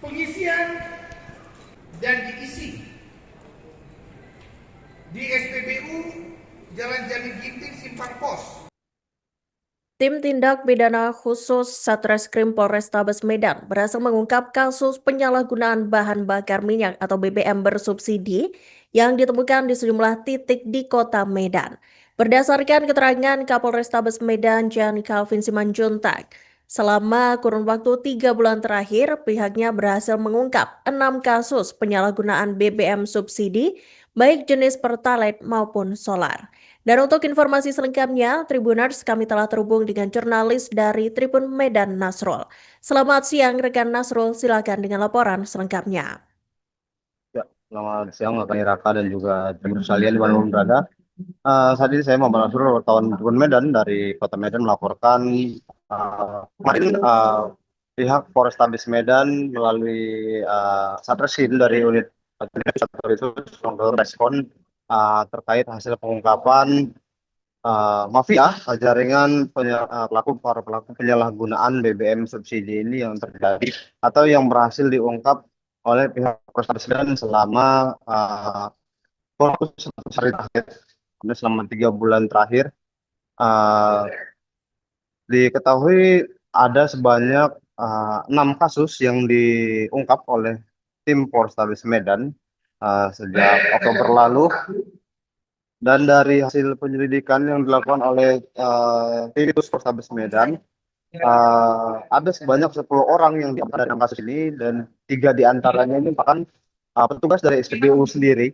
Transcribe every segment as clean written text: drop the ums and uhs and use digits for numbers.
pengisian dan diisi di SPBU Jalan Jani Ginting Simpang Pos. Tim Tindak Pidana Khusus Satreskrim Polrestabes Medan berhasil mengungkap kasus penyalahgunaan bahan bakar minyak atau BBM bersubsidi yang ditemukan di sejumlah titik di kota Medan. Berdasarkan keterangan Kapolrestabes Medan Jan Calvin Simanjuntak, selama kurun waktu 3 bulan terakhir, pihaknya berhasil mengungkap 6 kasus penyalahgunaan BBM subsidi, baik jenis Pertalite maupun solar. Dan untuk informasi selengkapnya, Tribuners, kami telah terhubung dengan jurnalis dari Tribun Medan Nasrul. Selamat siang rekan Nasrul, silakan dengan laporan selengkapnya. Ya, selamat siang Kak Raka dan juga teman sekalian di mana pun berada. Saat ini saya Muhammad Nasrul, wartawan Tribun Medan dari Kota Medan melaporkan kemarin pihak Polrestabes Medan melalui Satreskrim dari unit itu respon terkait hasil pengungkapan mafia jaringan para pelaku penyalahgunaan BBM subsidi ini yang terjadi atau yang berhasil diungkap oleh pihak Polrestabes Medan selama fokus hari terakhir, selama 3 bulan terakhir. uh, Diketahui ada sebanyak 6 kasus yang diungkap oleh tim Polrestabes Medan sejak Oktober lalu. Dan dari hasil penyelidikan yang dilakukan oleh tim Polrestabes Medan, ada sebanyak 10 orang yang diamankan dalam kasus ini, dan 3 diantaranya ini merupakan petugas dari SPBU sendiri,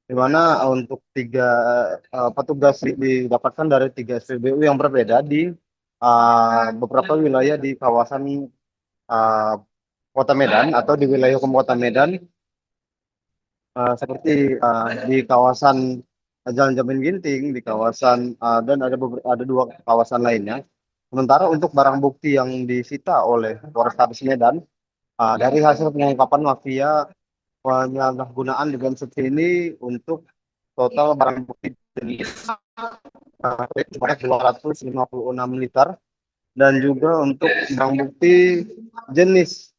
di mana untuk 3 petugas didapatkan dari 3 SPBU yang berbeda di beberapa wilayah di kawasan Kota Medan atau di wilayah hukum Kota Medan, seperti di kawasan Jalan Jamin Ginting, di kawasan dan ada 2 kawasan lainnya. Sementara untuk barang bukti yang disita oleh Polrestabes Medan dari hasil pengungkapan mafia penyalahgunaan BBM subsidi ini, untuk total barang bukti sebanyak 256 liter, dan juga untuk barang bukti jenis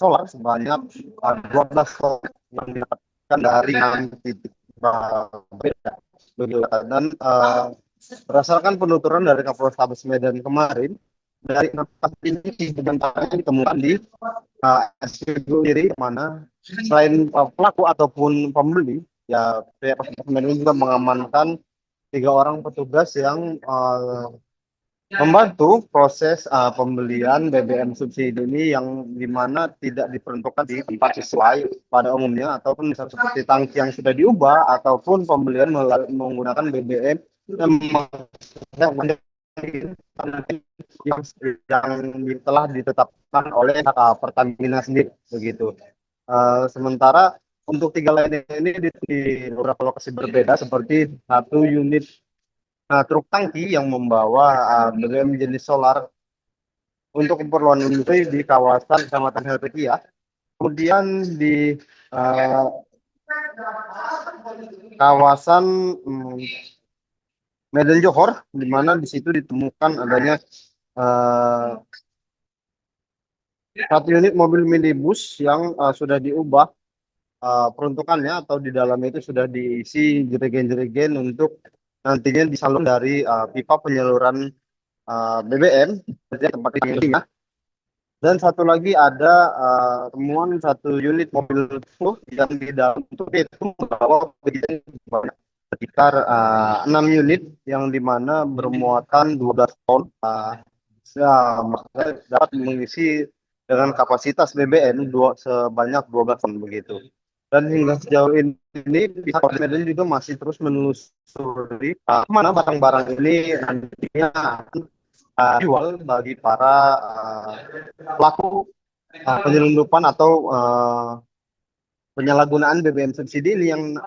solar sebanyak 12 ton yang didapatkan dari 6 titik berbeda. Dan berdasarkan penuturan dari Kapolrestabes Medan kemarin, dari 6 kasus ini ditemukan di SPBU sendiri, mana selain pelaku ataupun pembeli, ya pihak Polrestabes Medan juga mengamankan 3 orang petugas yang membantu proses pembelian BBM subsidi ini, yang dimana tidak diperuntukkan di tempat sesuai pada umumnya, ataupun misalnya seperti tangki yang sudah diubah, ataupun pembelian menggunakan BBM yang telah ditetapkan oleh Pertamina sendiri, begitu. Sementara untuk 3 lainnya ini di beberapa lokasi berbeda, seperti 1 unit truk tangki yang membawa BBM jenis solar untuk keperluan industri di kawasan Kecamatan Helvetia. Kemudian di kawasan Medan Johor, di mana di situ ditemukan adanya 1 unit mobil minibus yang sudah diubah peruntukannya, atau di dalamnya itu sudah diisi jerigen-jerigen untuk nantinya disalurkan dari pipa penyaluran BBM di tempat ini. Dan 1 lagi ada temuan 1 unit mobil truk yang di dalam itu membawa sekitar 6 unit, yang dimana bermuatan 12 ton, dapat mengisi dengan kapasitas BBM sebanyak 12 ton, begitu. Dan hingga sejauh ini pihak Polres Medan juga masih terus menelusuri mana barang-barang ini nantinya dijual bagi para pelaku penyelundupan atau penyalahgunaan BBM subsidi ini, yang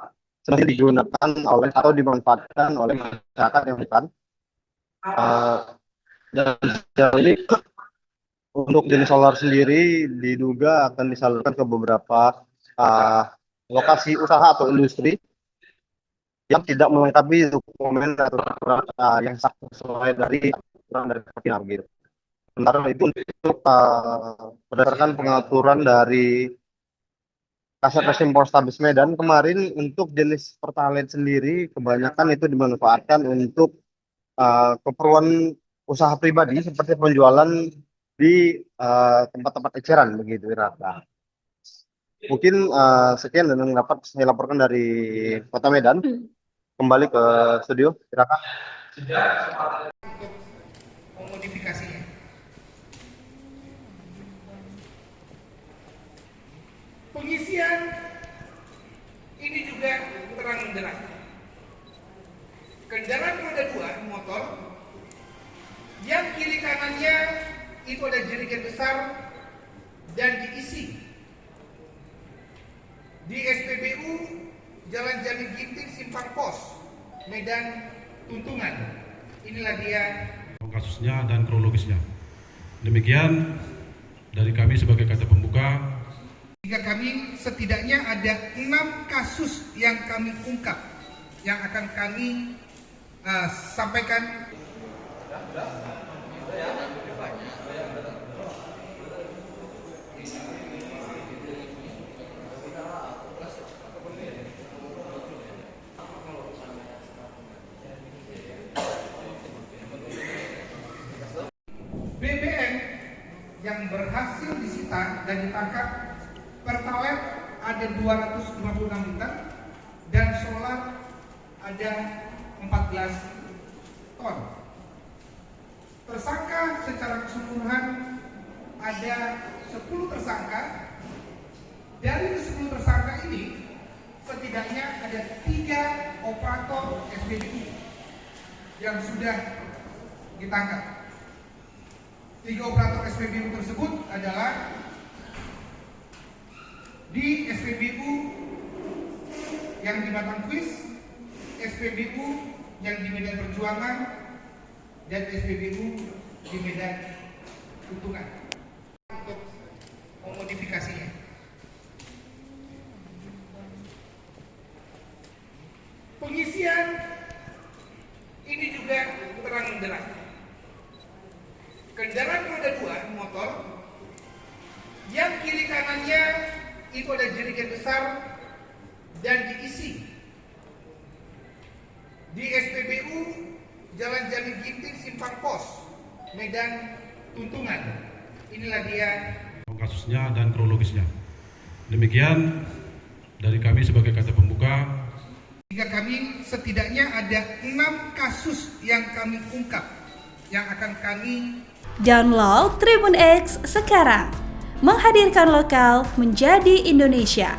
sedang digunakan oleh atau dimanfaatkan oleh masyarakat yang bukan. Dan sejauh ini untuk jenis solar sendiri diduga akan disalurkan ke beberapa lokasi usaha atau industri yang tidak melengkapi dokumen atau yang sesuai dari aturan dari Pertamina, gitu. Sementara itu untuk berdasarkan pengaturan dari Kasat Reskrim Polrestabes Medan kemarin untuk jenis Pertalite sendiri kebanyakan itu dimanfaatkan untuk keperluan usaha pribadi seperti penjualan di tempat-tempat eceran begitu Raka. Mungkin sekian dan yang dapat saya laporkan dari Kota Medan. Kembali ke studio, Raka. untuk memodifikasinya. Pengisian ini juga terang benderang. Kendaraan roda 2 motor yang kiri kanannya itu ada jerigen besar dan diisi di SPBU Jalan Jani Ginting Simpang Pos Medan Tuntungan. Inilah dia kasusnya dan kronologisnya. Demikian dari kami sebagai kata pembuka. Jika kami setidaknya ada 6 kasus yang kami ungkap yang akan kami sampaikan. BBM yang berhasil disita dan ditangkap, Pertalite ada 256 liter dan solar ada 14 ton. Tersangka secara keseluruhan ada 10 tersangka. Dari 10 tersangka ini setidaknya ada 3 operator SPBU yang sudah ditangkap. 3 operator SPBU tersebut adalah di SPBU yang di Batangkuis, SPBU yang di Medan Perjuangan, dan SPBU di Medan Tuntungan untuk memodifikasinya. Pengisian ini juga terang benderang. Kendaraan roda 2 motor yang kiri kanannya itu ada jerigen besar dan diisi di SPBU Jalan Jani Ginting Simpang Pos Medan Tuntungan. Inilah dia Kasusnya dan kronologisnya. Demikian dari kami sebagai kata pembuka. Jika kami setidaknya ada 6 kasus yang kami ungkap yang akan kami. Download Tribun X sekarang, menghadirkan lokal menjadi Indonesia.